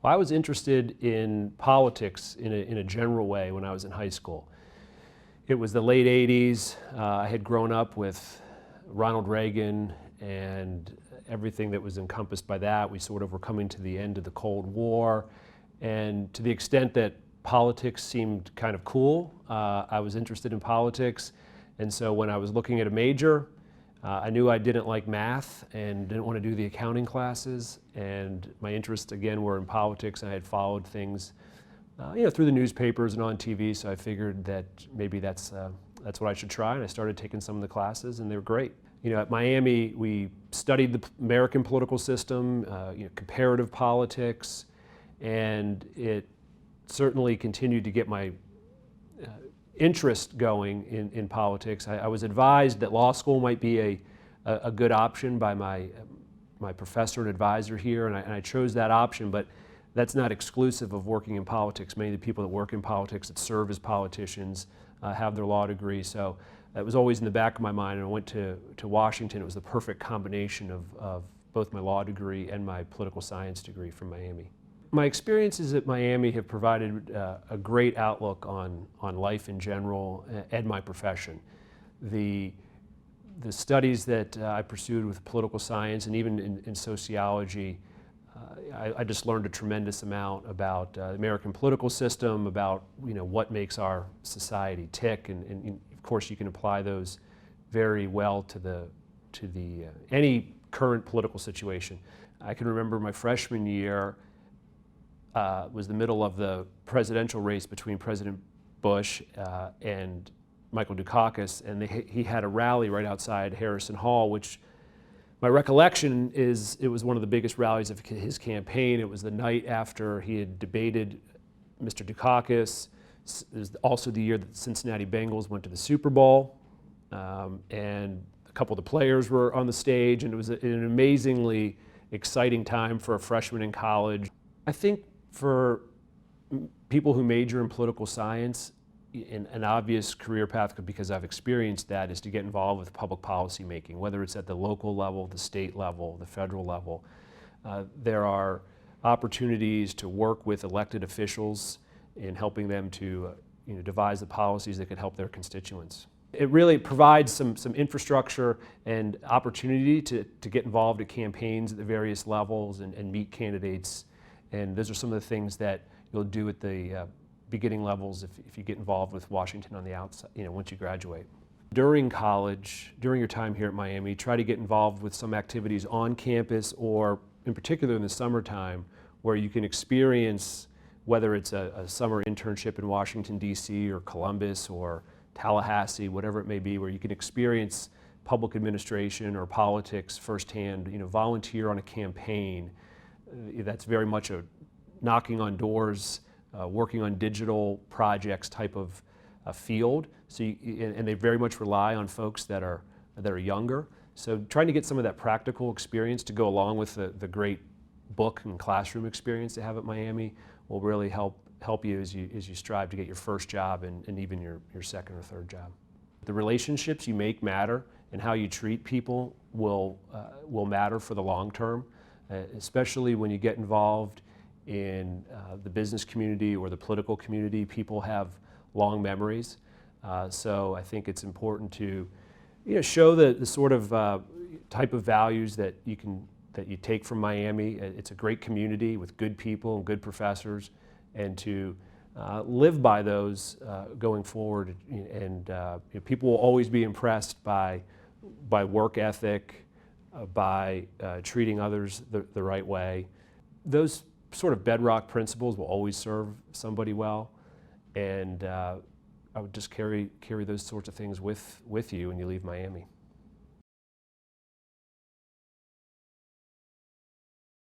Well, I was interested in politics in a general way when I was in high school. It was the late 80s. I had grown up with Ronald Reagan and everything that was encompassed by that. We sort of were coming to the end of the Cold War. And to the extent that politics seemed kind of cool, I was interested in politics. And so when I was looking at a major, I knew I didn't like math and didn't want to do the accounting classes, and my interests again were in politics. I had followed things, through the newspapers and on TV, so I figured that maybe that's what I should try, and I started taking some of the classes, and they were great. At Miami, we studied the American political system, comparative politics, and it certainly continued to get my interest going in politics. I was advised that law school might be a good option by my professor and advisor here, and I chose that option, but that's not exclusive of working in politics. Many of the people that work in politics, that serve as politicians, have their law degree, so that was always in the back of my mind. And I went to Washington. It was the perfect combination of both my law degree and my political science degree from Miami. My experiences at Miami have provided a great outlook on life in general and my profession. The studies that I pursued with political science and even in sociology, I just learned a tremendous amount about the American political system, about what makes our society tick, and of course you can apply those very well to any current political situation. I can remember my freshman year was the middle of the presidential race between President Bush and Michael Dukakis, and he had a rally right outside Harrison Hall, which my recollection is it was one of the biggest rallies of his campaign. It was the night after he had debated Mr. Dukakis. It was also the year that the Cincinnati Bengals went to the Super Bowl, and a couple of the players were on the stage, and it was an amazingly exciting time for a freshman in college. I think for people who major in political science, an obvious career path, because I've experienced that, is to get involved with public policy making, whether it's at the local level, the state level, the federal level. There are opportunities to work with elected officials in helping them to devise the policies that could help their constituents. It really provides some infrastructure and opportunity to get involved at campaigns at the various levels and meet candidates. And those are some of the things that you'll do at the beginning levels if you get involved with Washington on the outside, once you graduate. During college, during your time here at Miami, try to get involved with some activities on campus, or in particular in the summertime, where you can experience, whether it's a summer internship in Washington, D.C. or Columbus or Tallahassee, whatever it may be, where you can experience public administration or politics firsthand, volunteer on a campaign. That's very much a knocking on doors, working on digital projects type of field. So and they very much rely on folks that are younger. So trying to get some of that practical experience to go along with the great book and classroom experience they have at Miami will really help you as you strive to get your first job and even your second or third job. The relationships you make matter, and how you treat people will matter for the long term. Especially when you get involved in the business community or the political community. People have long memories, so I think it's important to show the sort of type of values that you take from Miami. It's a great community with good people and good professors, and to live by those going forward. And people will always be impressed by work ethic, by treating others the right way. Those sort of bedrock principles will always serve somebody well, and I would just carry those sorts of things with you when you leave Miami.